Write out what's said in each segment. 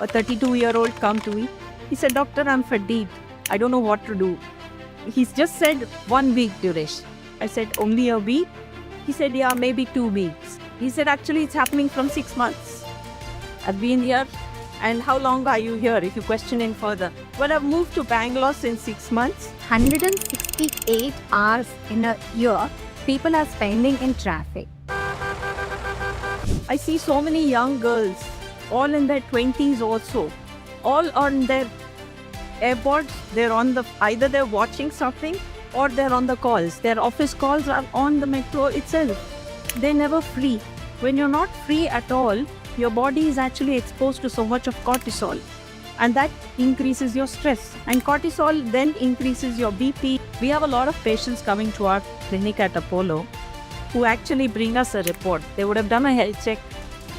a 32-year-old come to me. He said, "Doctor, I'm fatigued. I don't know what to do." He's just said 1 week duration. I said, "Only a week?" He said, "Yeah, maybe 2 weeks." He said, "Actually, it's happening from 6 months. I've been here." "And how long are you here?" If you question him further. "Well, I've moved to Bangalore since 6 months." 168 hours in a year people are spending in traffic. I see so many young girls, all in their 20s also, all on their AirPods. They're on either they're watching something or they're on the calls. Their office calls are on the metro itself. They're never free. When you're not free at all, your body is actually exposed to so much of cortisol. And that increases your stress. And cortisol then increases your BP. We have a lot of patients coming to our clinic at Apollo who actually bring us a report. They would have done a health check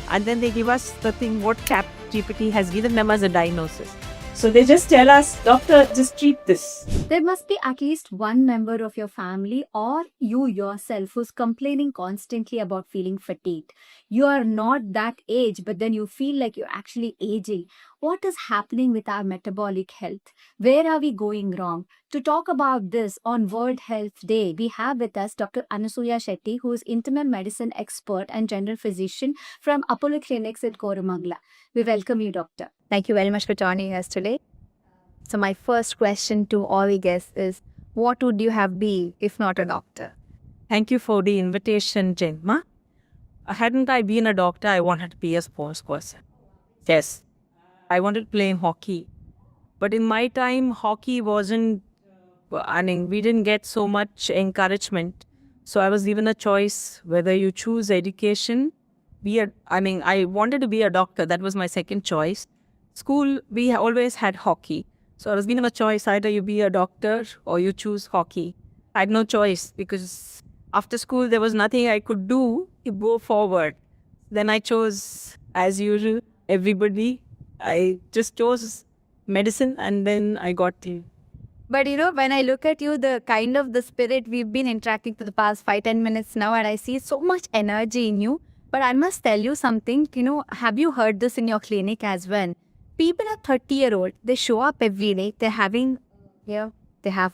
and then they give us the thing what ChatGPT has given them as a diagnosis. So they just tell us, "Doctor, just treat this." There must be at least one member of your family or you yourself who's complaining constantly about feeling fatigued. You are not that age, but then you feel like you're actually aging. What is happening with our metabolic health? Where are we going wrong? To talk about this on World Health Day, we have with us Dr. Anasuya Shetty, who is internal medicine expert and general physician from Apollo Clinics at Koramangala. We welcome you, doctor. Thank you very much for joining us today. So my first question to all the guests is, what would you have been if not a doctor? Thank you for the invitation, Jenma. Hadn't I been a doctor, I wanted to be a sports person. Yes, I wanted to play hockey. But in my time, hockey wasn't, we didn't get so much encouragement. So I was given a choice whether you choose education, I wanted to be a doctor. That was my second choice. School, we always had hockey. So I was given a choice, either you be a doctor or you choose hockey. I had no choice because after school, there was nothing I could do to go forward. Then I chose, as usual, everybody. I just chose medicine and then I got the... But when I look at you, the spirit we've been interacting for the past 5-10 minutes now, and I see so much energy in you. But I must tell you something, have you heard this in your clinic as well? People are 30-year-old, they show up every day, they have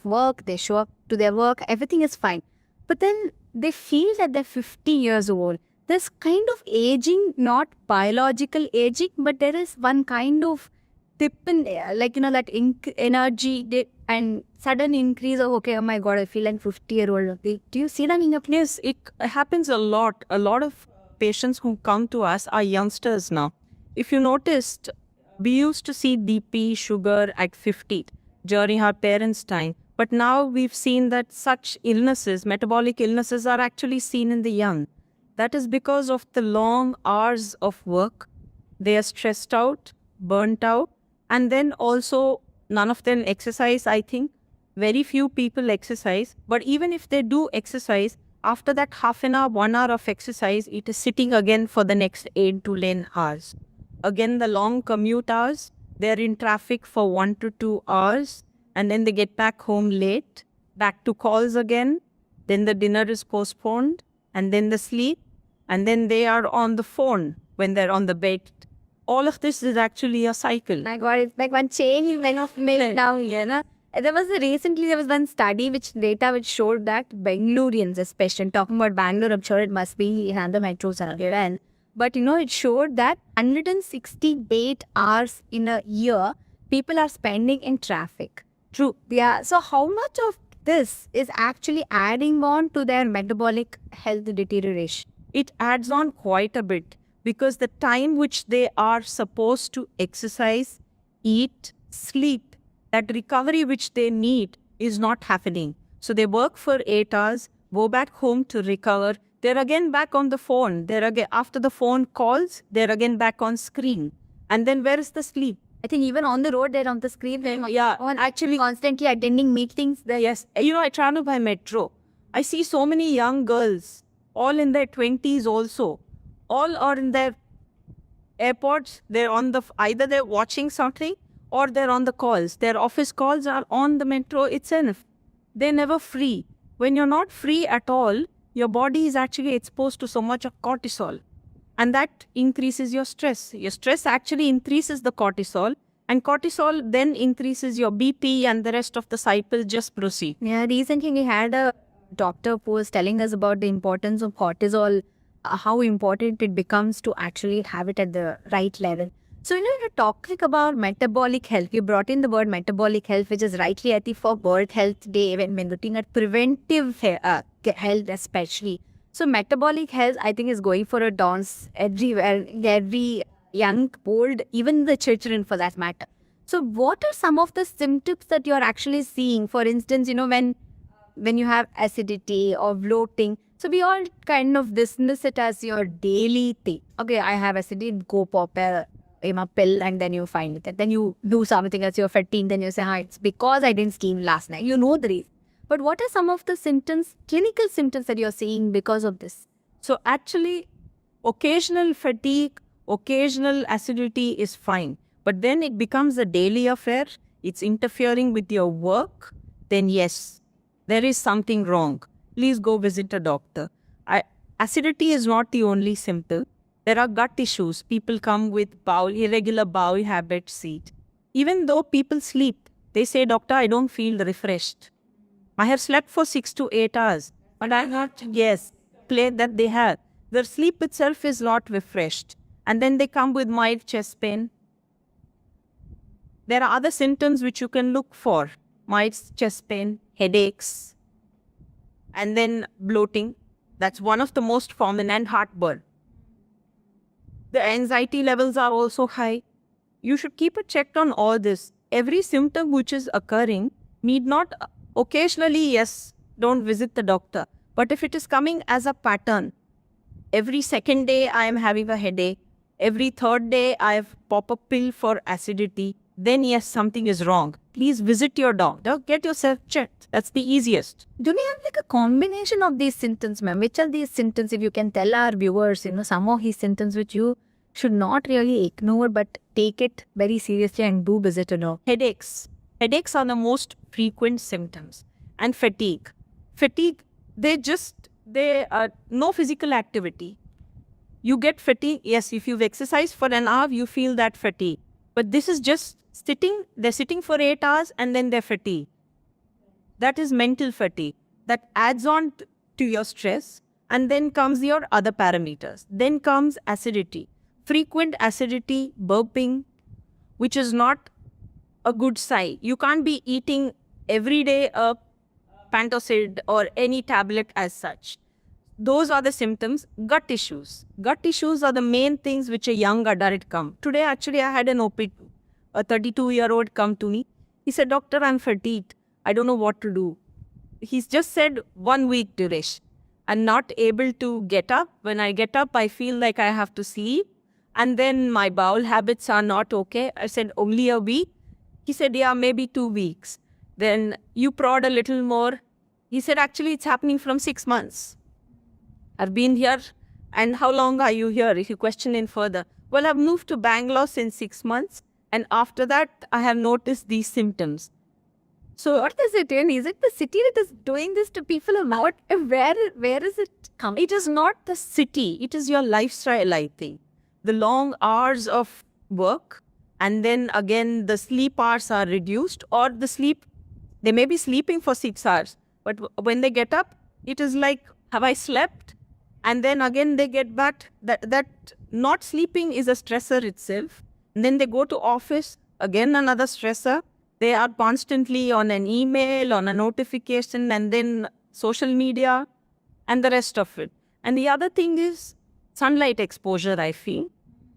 work, they show up to their work, everything is fine. But then they feel that they're 50 years old. There's kind of aging, not biological aging, but there is one kind of dip in there, that energy and sudden increase of, okay, oh my God, I feel like 50-year-old. Do you see that in your place? Yes, it happens a lot. A lot of patients who come to us are youngsters now. If you noticed, we used to see BP, sugar at 50 during our parents' time. But now we've seen that such illnesses, metabolic illnesses, are actually seen in the young. That is because of the long hours of work. They are stressed out, burnt out, and then also none of them exercise, I think. Very few people exercise. But even if they do exercise, after that half an hour, 1 hour of exercise, it is sitting again for the next 8 to 10 hours. Again, the long commute hours, they're in traffic for 1 to 2 hours, and then they get back home late, back to calls again, then the dinner is postponed, and then the sleep, and then they are on the phone when they're on the bed. All of this is actually a cycle. My God, it's like one chain went off milk now, There was one study which showed that Bangaloreans, especially talking about Bangalore, I'm sure it must be in other metros as well. But it showed that 168 hours in a year people are spending in traffic. True. Yeah. So how much of this is actually adding on to their metabolic health deterioration? It adds on quite a bit because the time which they are supposed to exercise, eat, sleep, that recovery which they need is not happening. So they work for 8 hours, go back home to recover. They're again back on the phone. They're again, after the phone calls, they're again back on screen. And then where is the sleep? I think even on the road, they're on the screen. Yeah, actually constantly attending meetings. Yes. I travel by metro. I see so many young girls, all in their 20s also. All are in their AirPods. They're on either they're watching something or they're on the calls. Their office calls are on the metro itself. They're never free. When you're not free at all, your body is actually exposed to so much of cortisol. and that increases your stress. Your stress actually increases the cortisol, and cortisol then increases your BP, and the rest of the cycle just proceed. Yeah, recently we had a doctor who was telling us about the importance of cortisol, how important it becomes to actually have it at the right level. So, you're talking about metabolic health. You brought in the word metabolic health, which is rightly, I think, for World Health Day when looking at preventive health, especially. So, metabolic health, I think, is going for a dance everywhere, every young, old, even the children for that matter. So, what are some of the symptoms that you're actually seeing? For instance, when you have acidity or bloating. So we all kind of dismiss it as your daily thing. Okay, I have acidity, go pop a pill and then you find it. And then you do something as you're 15, then you say, it's because I didn't steam last night. You know the reason. But what are some of the symptoms, clinical symptoms that you're seeing because of this? So actually, occasional fatigue, occasional acidity is fine. But then it becomes a daily affair. It's interfering with your work. Then yes, there is something wrong. Please go visit a doctor. Acidity is not the only symptom. There are gut issues. People come with irregular bowel habits. Even though people sleep, they say, doctor, I don't feel refreshed. I have slept for 6 to 8 hours. But I have to, play that they have. Their sleep itself is not refreshed. And then they come with mild chest pain. There are other symptoms which you can look for. Mild chest pain, headaches, and then bloating. That's one of the most common, and heartburn. The anxiety levels are also high. You should keep a check on all this. Every symptom which is occurring need not, occasionally, yes, don't visit the doctor. But if it is coming as a pattern, every second day I am having a headache, every third day I have pop a pill for acidity, then yes, something is wrong. Please visit your doctor, get yourself checked. That's the easiest. Do we have like a combination of these symptoms, ma'am? Which are these symptoms, if you can tell our viewers, some of these symptoms which you should not really ignore but take it very seriously and do visit a doctor? Headaches. Headaches are the most frequent symptoms. And fatigue. Fatigue, they are no physical activity. You get fatigue, yes, if you've exercised for an hour, you feel that fatigue. But this is just they're sitting for 8 hours and then they're fatigued. That is mental fatigue. That adds on to your stress, and then comes your other parameters. Then comes acidity. Frequent acidity, burping, which is not a good sign. You can't be eating every day a Pantocid or any tablet as such. Those are the symptoms. Gut issues. Gut issues are the main things which a young adult come. Today, actually, I had an OP, a 32-year-old come to me. He said, doctor, I'm fatigued. I don't know what to do. He's just said 1 week duration. I'm not able to get up. When I get up, I feel like I have to sleep. And then my bowel habits are not okay. I said, only a week? He said, yeah, maybe 2 weeks. Then you prod a little more. He said, actually, it's happening from 6 months. I've been here. And how long are you here? If you question in further. Well, I've moved to Bangalore since 6 months. And after that, I have noticed these symptoms. So what is it in? Is it the city that is doing this to people or not? Where is it coming? It is not the city. It is your lifestyle, I think. The long hours of work, and then again the sleep hours are reduced, or they may be sleeping for 6 hours. But when they get up, it is like, have I slept? And then again they get back. That not sleeping is a stressor itself. And then they go to office, again another stressor. They are constantly on an email, on a notification, and then social media, and the rest of it. And the other thing is sunlight exposure, I feel.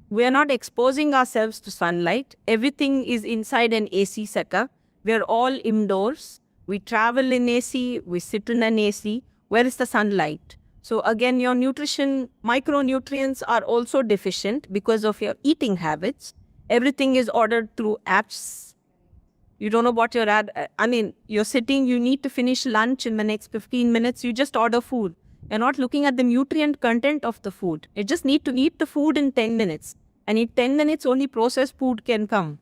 We are not exposing ourselves to sunlight. Everything is inside an AC setup. We are all indoors. We travel in AC. We sit in an AC. Where is the sunlight? So again, your nutrition, micronutrients are also deficient because of your eating habits. Everything is ordered through apps. You don't know what you're at. I mean, you're sitting, you need to finish lunch in the next 15 minutes. You just order food. You're not looking at the nutrient content of the food. You just need to eat the food in 10 minutes. And in 10 minutes, only processed food can come.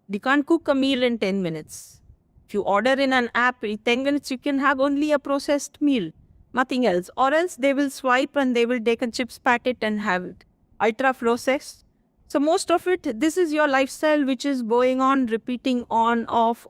You can't cook a meal in 10 minutes. If you order in an app, in 10 minutes, you can have only a processed meal. Nothing else. Or else they will swipe and they will take a chips packet and have it. ultra-processed. So most of it, this is your lifestyle which is going on, repeating on, off,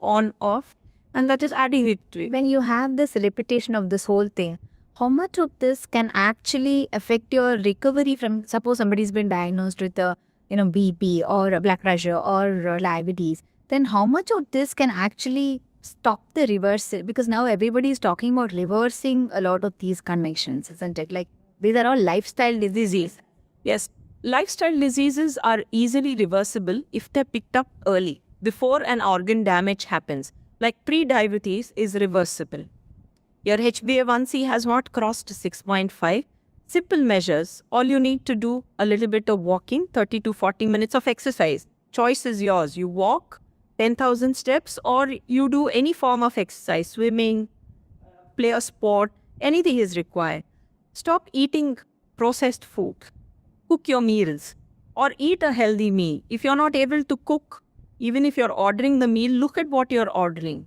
and that is adding it to it. When you have this repetition of this whole thing, how much of this can actually affect your recovery from, suppose somebody's been diagnosed with a BP or a blood pressure or diabetes, then how much of this can actually stop the reversal? Because now everybody is talking about reversing a lot of these conditions, isn't it? Like these are all lifestyle diseases. Yes, lifestyle diseases are easily reversible if they're picked up early, before an organ damage happens. Like pre-diabetes is reversible. Your HbA1c has not crossed 6.5. Simple measures. All you need to do a little bit of walking, 30 to 40 minutes of exercise. Choice is yours. You walk 10,000 steps or you do any form of exercise, swimming, play a sport, anything is required. Stop eating processed food. Cook your meals or eat a healthy meal. If you're not able to cook, even if you're ordering the meal, look at what you're ordering.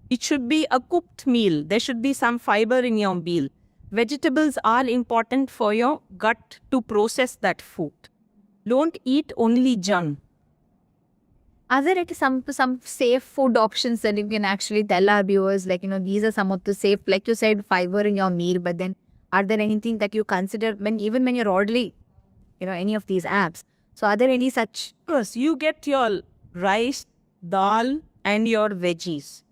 It should be a cooked meal. There should be some fiber in your meal. Vegetables are important for your gut to process that food. Don't eat only junk. Are there some safe food options that you can actually tell our viewers, like, these are some of the safe, like you said, fiber in your meal, but then are there anything that you consider even when you're ordering, any of these apps? So are there any such? Of course, you get your rice, dal and your veggies.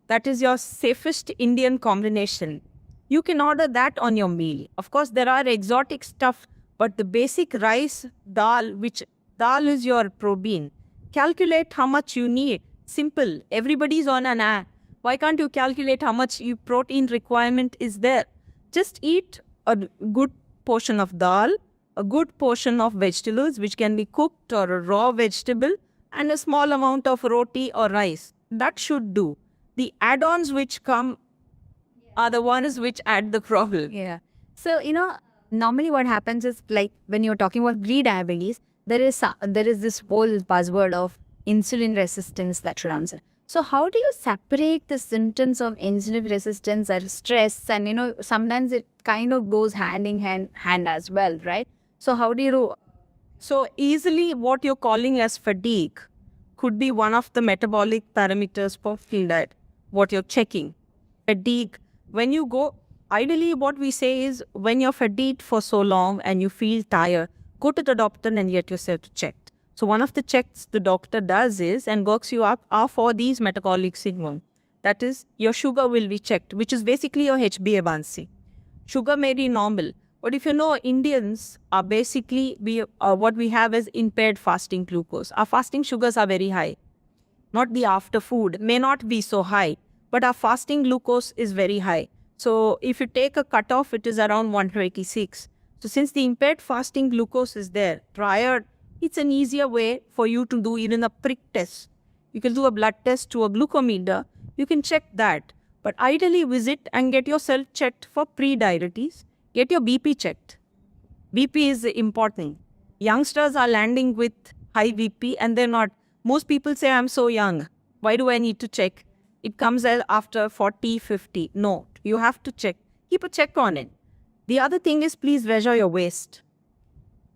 That is your safest Indian combination. You can order that on your meal. Of course, there are exotic stuff, but the basic rice, dal, which dal is your protein. Calculate how much you need. Simple. Everybody's on an app. Why can't you calculate how much your protein requirement is there? Just eat a good portion of dal, a good portion of vegetables, which can be cooked or a raw vegetable, and a small amount of roti or rice. That should do. The add-ons which come are the ones which add the problem. Yeah. So, normally what happens is, like when you're talking about pre-diabetes, there is this whole buzzword of insulin resistance that runs. So how do you separate the symptoms of insulin resistance or stress? And, sometimes it kind of goes hand in hand as well, right? So how do you... So easily what you're calling as fatigue could be one of the metabolic parameters for diet. What you're checking. Fatigue. When you go, ideally what we say is when you're fatigued for so long and you feel tired, go to the doctor and get yourself checked. So one of the checks the doctor does is and works you up are for these metabolic syndrome. That is, your sugar will be checked, which is basically your HbA1c. Sugar may be normal, but if you know, Indians are basically, what we have is impaired fasting glucose. Our fasting sugars are very high. Not the after food may not be so high, but our fasting glucose is very high. So if you take a cutoff, it is around 126. So since the impaired fasting glucose is there, prior, it's an easier way for you to do even a prick test. You can do a blood test to a glucometer. You can check that. But ideally visit and get yourself checked for pre-diabetes. Get your BP checked. BP is important. Youngsters are landing with high BP and they're not. Most people say, I'm so young. Why do I need to check? It comes after 40, 50. No, you have to check. Keep a check on it. The other thing is, please measure your waist.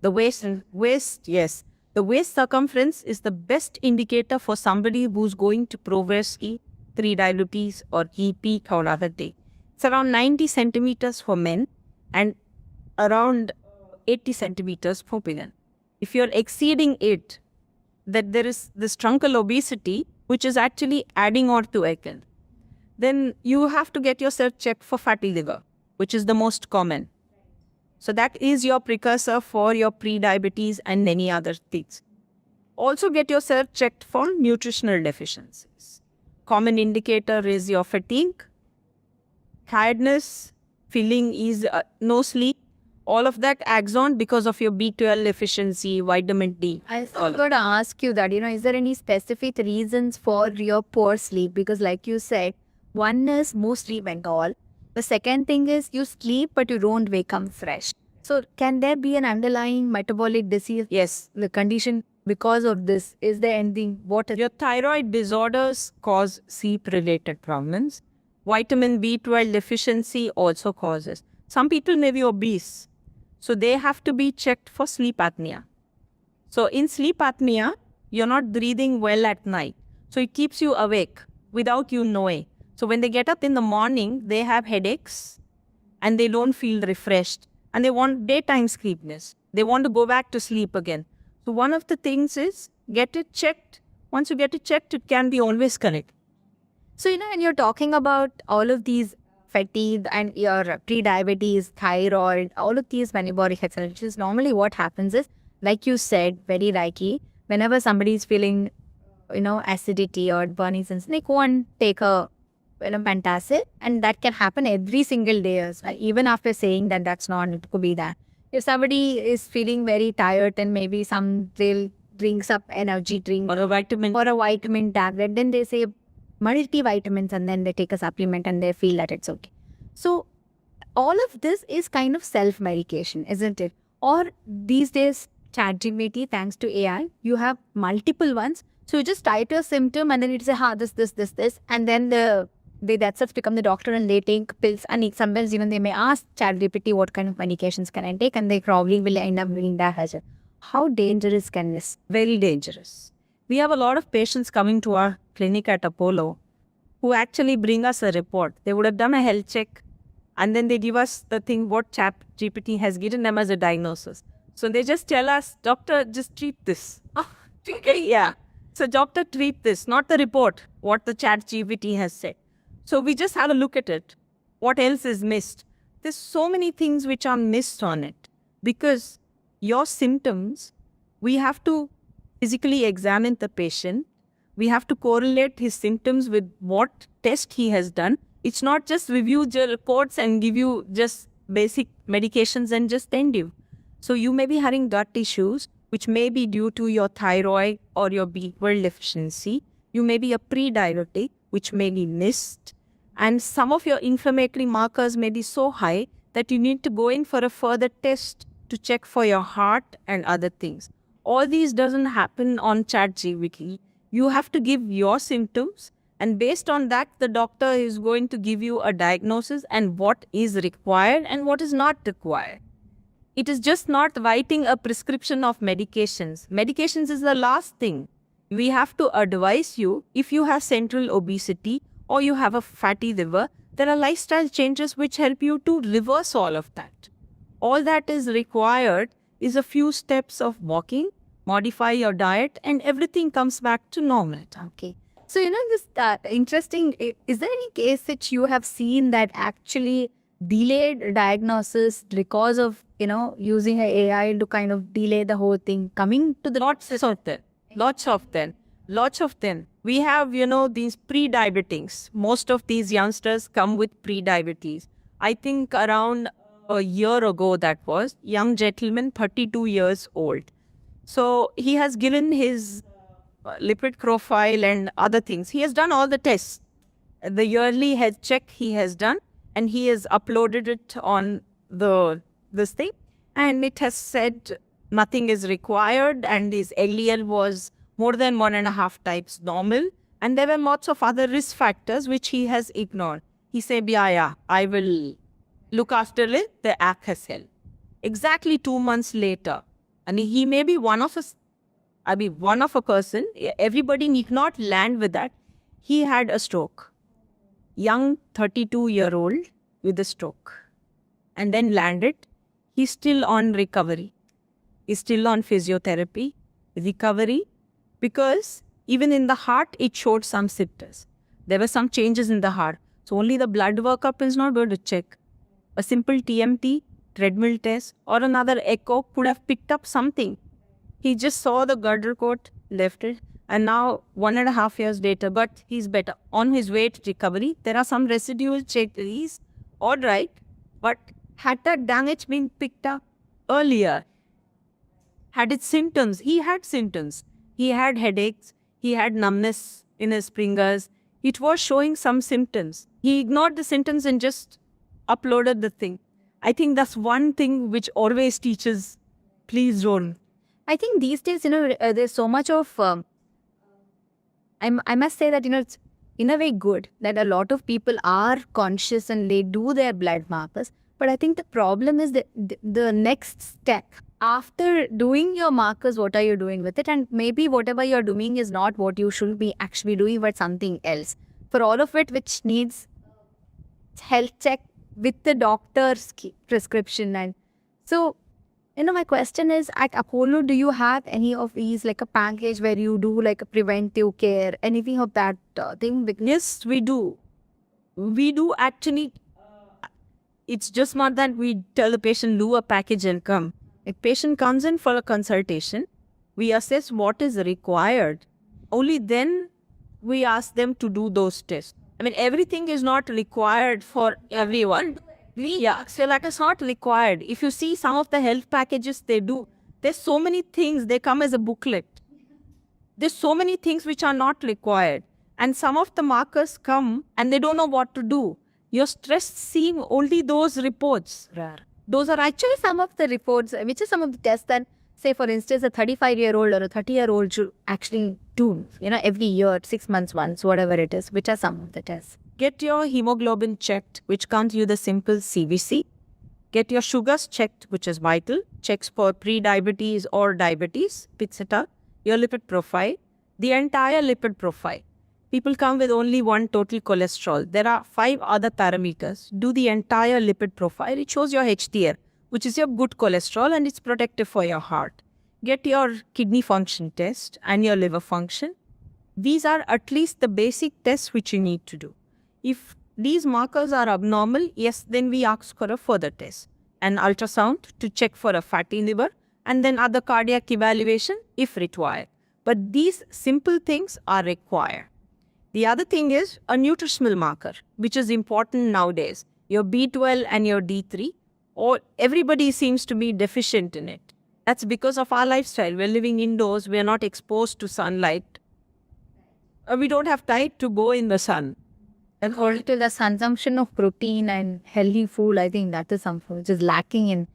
The waist, yes. The waist circumference is the best indicator for somebody who's going to progress pre-diabetes or EP or other thing. It's around 90 centimeters for men and around 80 centimeters for women. If you're exceeding it, that there is this truncal obesity, which is actually adding on to it, then you have to get yourself checked for fatty liver, which is the most common. So that is your precursor for your pre-diabetes and many other things. Also get yourself checked for nutritional deficiencies. Common indicator is your fatigue, tiredness, feeling is no sleep. All of that adds on because of your B12 deficiency, vitamin D. I was going to ask you that, is there any specific reasons for your poor sleep? Because like you said, one is mostly mental. The second thing is you sleep, but you don't wake up fresh. So can there be an underlying metabolic disease? Yes. The condition because of this, is there anything? Your thyroid disorders cause sleep-related problems. Vitamin B12 deficiency also causes. Some people may be obese. So they have to be checked for sleep apnea. So in sleep apnea, you're not breathing well at night. So it keeps you awake without you knowing. So when they get up in the morning, they have headaches and they don't feel refreshed and they want daytime sleepiness. They want to go back to sleep again. So one of the things is get it checked. Once you get it checked, it can be always correct. So, when you're talking about all of these fatigue and your pre-diabetes, thyroid, all of these metabolic health challenges, normally what happens is, like you said very rightly, whenever somebody is feeling, acidity or burning sensation, they go and take a antacid, and that can happen every single day as well. Even after saying that that's not, it could be that. If somebody is feeling very tired, then maybe they'll drink some energy drink Or a vitamin. or a vitamin tablet, then they say multivitamins, and then they take a supplement and they feel that it's okay. So all of this is kind of self-medication, isn't it? Or these days, ChatGPT, thanks to AI, you have multiple ones. So you just type your symptom and then it say, this. And then they themselves become the doctor and they take pills. And sometimes even they may ask ChatGPT what kind of medications can I take, and they probably will end up doing that as well. How dangerous can this? Very dangerous. We have a lot of patients coming to our clinic at Apollo who actually bring us a report. They would have done a health check and then they give us the thing what ChatGPT has given them as a diagnosis. So they just tell us, doctor, just treat this. Yeah. So doctor, treat this, not the report, what the ChatGPT has said. So we just have a look at it. What else is missed? There's so many things which are missed on it because your symptoms, we have to physically examine the patient. We have to correlate his symptoms with what test he has done. It's not just review your reports and give you just basic medications and just end you. So you may be having gut issues, which may be due to your thyroid or your B12 deficiency. You may be a pre-diabetic, which may be missed. And some of your inflammatory markers may be so high that you need to go in for a further test to check for your heart and other things. All these doesn't happen on ChatGPT. You have to give your symptoms, and based on that, the doctor is going to give you a diagnosis and what is required and what is not required. It is just not writing a prescription of medications. Medications is the last thing. We have to advise you if you have central obesity or you have a fatty liver, there are lifestyle changes which help you to reverse all of that. All that is required is a few steps of walking, modify your diet, and everything comes back to normal. Okay. So, this interesting, is there any case that you have seen that actually delayed diagnosis because of, using an AI to kind of delay the whole thing coming to the... Lots of them. We have, these pre-diabetics. Most of these youngsters come with pre-diabetes. I think around a year ago that was, young gentleman, 32 years old. So he has given his lipid profile and other things. He has done all the tests. The yearly health check he has done, and he has uploaded it on this thing, and it has said nothing is required, and his LDL was more than 1.5 times normal, and there were lots of other risk factors which he has ignored. He said, yeah, I will look after it. The app has helped. Exactly 2 months later, and he may be one of a person, everybody need not land with that. He had a stroke. Young 32-year-old with a stroke. And then landed. He's still on recovery. He's still on physiotherapy, recovery, because even in the heart, it showed some symptoms. There were some changes in the heart. So only the blood workup is not going to check. A simple TMT, treadmill test, or another echo could have picked up something. He just saw the girdle coat, left it, and now 1.5 years later, but he's better. On his way to recovery, there are some residual changes. He's all right, but had that damage been picked up earlier? Had its symptoms? He had symptoms. He had headaches. He had numbness in his fingers. It was showing some symptoms. He ignored the symptoms and just uploaded the thing. I think that's one thing which always teaches, please don't. I think these days, there's so much of, I must say that, it's in a way good that a lot of people are conscious and they do their blood markers. But I think the problem is that the next step after doing your markers, what are you doing with it? And maybe whatever you're doing is not what you should be actually doing, but something else. For all of it, which needs health check with the doctor's prescription. And so, my question is, at Apollo, do you have any of these, like a package where you do like a preventive care, anything of that thing? Yes, we do. We do actually. It's just not that we tell the patient, do a package and come. If patient comes in for a consultation, we assess what is required. Only then we ask them to do those tests. I mean, everything is not required for everyone. Yeah, so like it's not required. If you see some of the health packages they do, there's so many things, they come as a booklet. There's so many things which are not required. And some of the markers come and they don't know what to do. You're stressed seeing only those reports. Those are actually Some of the reports, which are some of the tests that, say, for instance, a 35-year-old or a 30-year-old should actually do, every year, 6 months once, whatever it is, which are some of the tests. get your hemoglobin checked, which comes with a simple CBC. Get your sugars checked, which is vital. Checks for pre-diabetes or diabetes, etc. Your lipid profile, the entire lipid profile. People come with only one total cholesterol. There are 5 other parameters. Do the entire lipid profile. It shows your HDL, which is your good cholesterol and it's protective for your heart. Get your kidney function test and your liver function. These are at least the basic tests which you need to do. If these markers are abnormal, yes, then we ask for a further test. An ultrasound to check for a fatty liver and then other cardiac evaluation if required. But these simple things are required. The other thing is a nutritional marker, which is important nowadays. Your B12 and your D3, or everybody seems to be deficient in it. That's because of our lifestyle. We're living indoors. We're not exposed to sunlight. We don't have time to go in the sun. According to the consumption of protein and healthy food, I think that is something which is lacking in.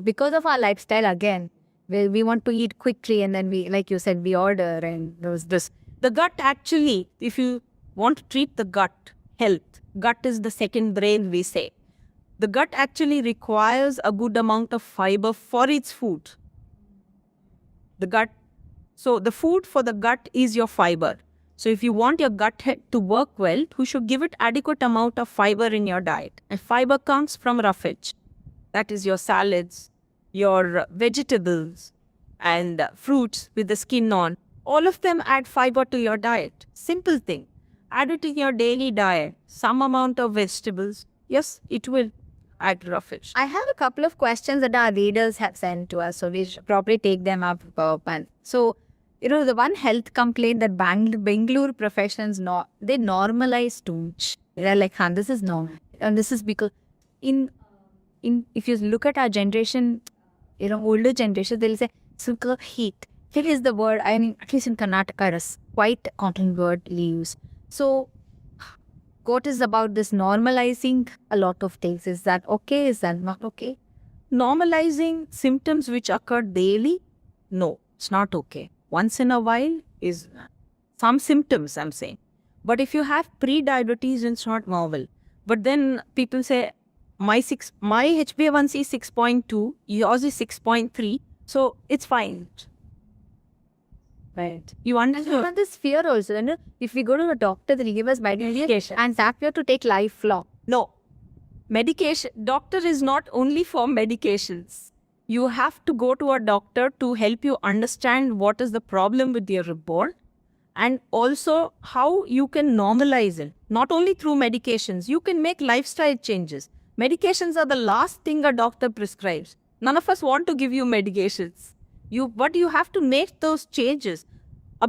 Because of our lifestyle, again, we want to eat quickly and then we, like you said, we order and there's this. The gut actually, if you want to treat the gut health, gut is the second brain, we say. The gut actually requires a good amount of fiber for its food. So the food for the gut is your fiber. So if you want your gut health to work well, you should give it adequate amount of fiber in your diet. And fiber comes from roughage. That is your salads, your vegetables and fruits with the skin on. All of them add fiber to your diet. Simple thing. Add it in your daily diet. Some amount of vegetables. Yes, it will add roughage. I have a couple of questions that our readers have sent to us, so we should probably take them up. So, the one health complaint that Bangalore professions, they normalize too much. They're like, this is normal. And this is because if you look at our generation, older generation, they'll say, sugar heat. Here is the word, at least in Karnataka, it's quite a common word used. So, what is about this normalizing a lot of things? Is that okay? Is that not okay? Normalizing symptoms which occur daily? No, it's not okay. Once in a while is some symptoms, I'm saying. But if you have pre-diabetes, it's not normal. But then people say, my HbA1c is 6.2, yours is 6.3, so it's fine. Right. You understand? And this fear also, if we go to a doctor, they'll give us medication and that we have to take lifelong. No. Medication, doctor is not only for medications. You have to go to a doctor to help you understand what is the problem with your report and also how you can normalize it. Not only through medications, you can make lifestyle changes. Medications are the last thing a doctor prescribes. None of us want to give you medications. But you have to make those changes.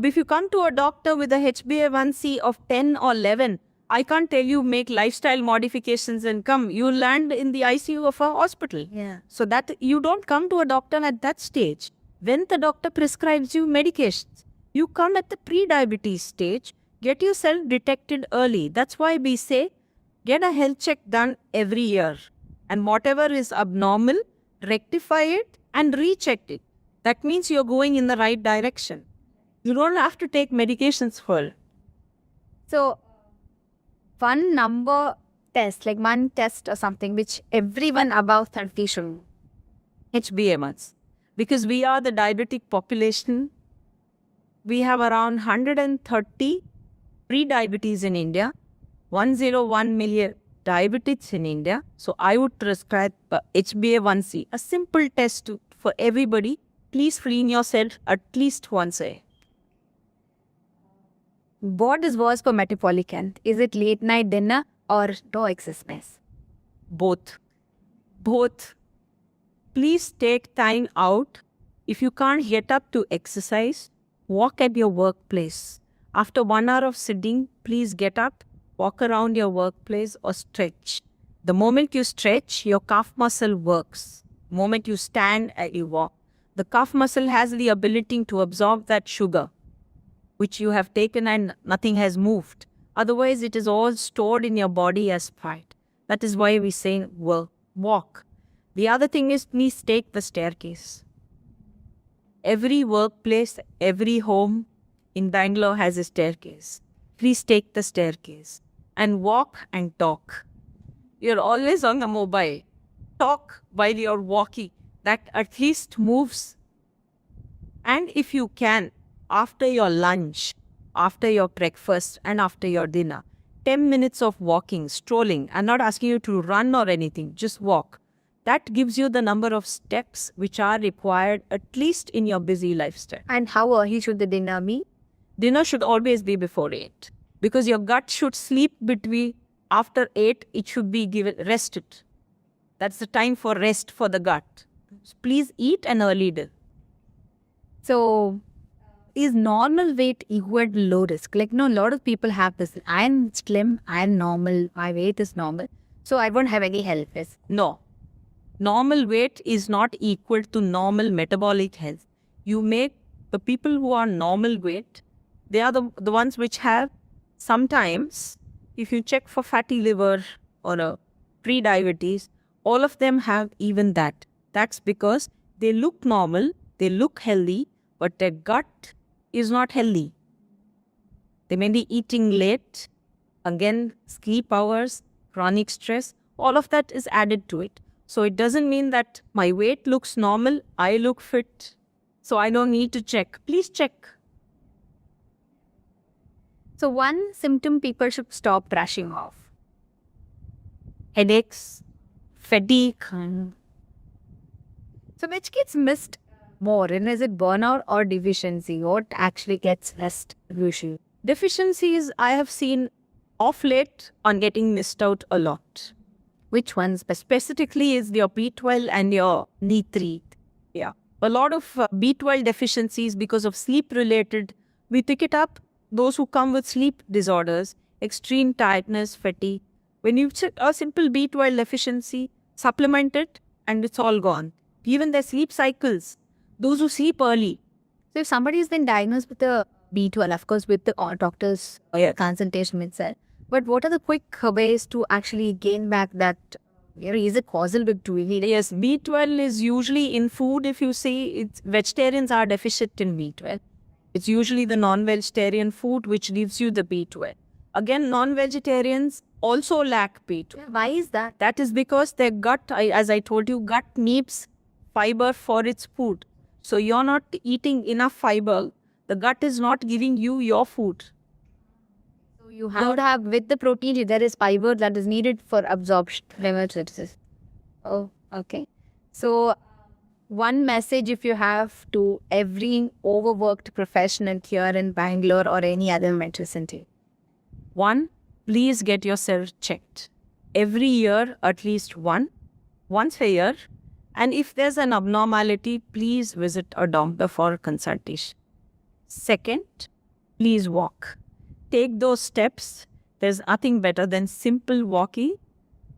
If you come to a doctor with a HbA1c of 10 or 11, I can't tell you make lifestyle modifications and come. You land in the ICU of a hospital. Yeah. So that you don't come to a doctor at that stage. When the doctor prescribes you medications, you come at the pre-diabetes stage, get yourself detected early. That's why we say, get a health check done every year. And whatever is abnormal, rectify it and recheck it. That means you're going in the right direction. You don't have to take medications for it. So, one number test, like one test or something, which everyone above 30 should know? HbA1c. Because we are the diabetic population, we have around 130 pre-diabetes in India, 101 million diabetics in India. So I would prescribe HbA1c, a simple test for everybody. Please clean yourself at least once a year. What is worse for metabolic health? Is it late night dinner or no exercise? Both. Both. Please take time out. If you can't get up to exercise, walk at your workplace. After 1 hour of sitting, please get up, walk around your workplace or stretch. The moment you stretch, your calf muscle works. The moment you stand and you walk, the calf muscle has the ability to absorb that sugar which you have taken and nothing has moved. Otherwise, it is all stored in your body as fat. That is why we say, well, walk. The other thing is, please take the staircase. Every workplace, every home in Bangalore has a staircase. Please take the staircase and walk and talk. You're always on the mobile. Talk while you're walking. That at least moves. And if you can, after your lunch, after your breakfast and after your dinner, 10 minutes of walking, strolling. I'm not asking you to run or anything, just walk. That gives you the number of steps which are required at least in your busy lifestyle. And how early should the dinner be? Dinner should always be before 8 because your gut should sleep between after 8, it should be given rested. That's the time for rest for the gut. Please eat an early dinner. So, is normal weight equal to low risk? Like, no, a lot of people have this. I'm slim, I'm normal, my weight is normal, so I won't have any health risk. No. Normal weight is not equal to normal metabolic health. You make the people who are normal weight, they are the ones which have sometimes, if you check for fatty liver or a pre-diabetes, all of them have even that. That's because they look normal, they look healthy, but their gut is not healthy. They may be eating late, again, sleep hours, chronic stress, all of that is added to it. So it doesn't mean that my weight looks normal, I look fit, so I don't need to check. Please check. So one symptom people should stop brushing off. Headaches, fatigue. So which gets missed more? And is it burnout or deficiency? What actually gets missed usually? Deficiencies I have seen off late on getting missed out a lot. Which ones? Specifically is your B12 and your D3. Yeah. A lot of B12 deficiencies because of sleep related. We pick it up. Those who come with sleep disorders, extreme tiredness, fatigue. When you check a simple B12 deficiency, supplement it and it's all gone. Even their sleep cycles. Those who sleep early. So if somebody has been diagnosed with a B12, of course, with the doctor's consultation itself, but what are the quick ways to actually gain back that? Is it causal with B12? Yes, B12 is usually in food. If you see, vegetarians are deficient in B12. It's usually the non-vegetarian food which gives you the B12. Again, non-vegetarians also lack B12. Why is that? That is because their gut, as I told you, gut needs fiber for its food. So you're not eating enough fiber. The gut is not giving you your food. So you have to have, with the protein, there is fiber that is needed for absorption. Oh, okay. So one message if you have to every overworked professional here in Bangalore or any other metro city. One, please get yourself checked. Every year, at least once a year. And if there's an abnormality, please visit a doctor for consultation. Second, please walk. Take those steps. There's nothing better than simple walking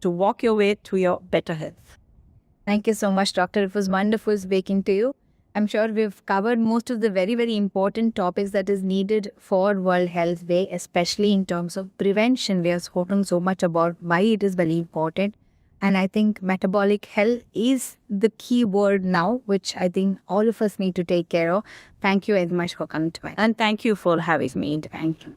to walk your way to your better health. Thank you so much, Doctor. It was wonderful speaking to you. I'm sure we've covered most of the very, very important topics that is needed for World Health Day, especially in terms of prevention. We have spoken so much about why it is very important. And I think metabolic health is the key word now, which I think all of us need to take care of. Thank you very much for coming to me. And thank you for having me. Thank you.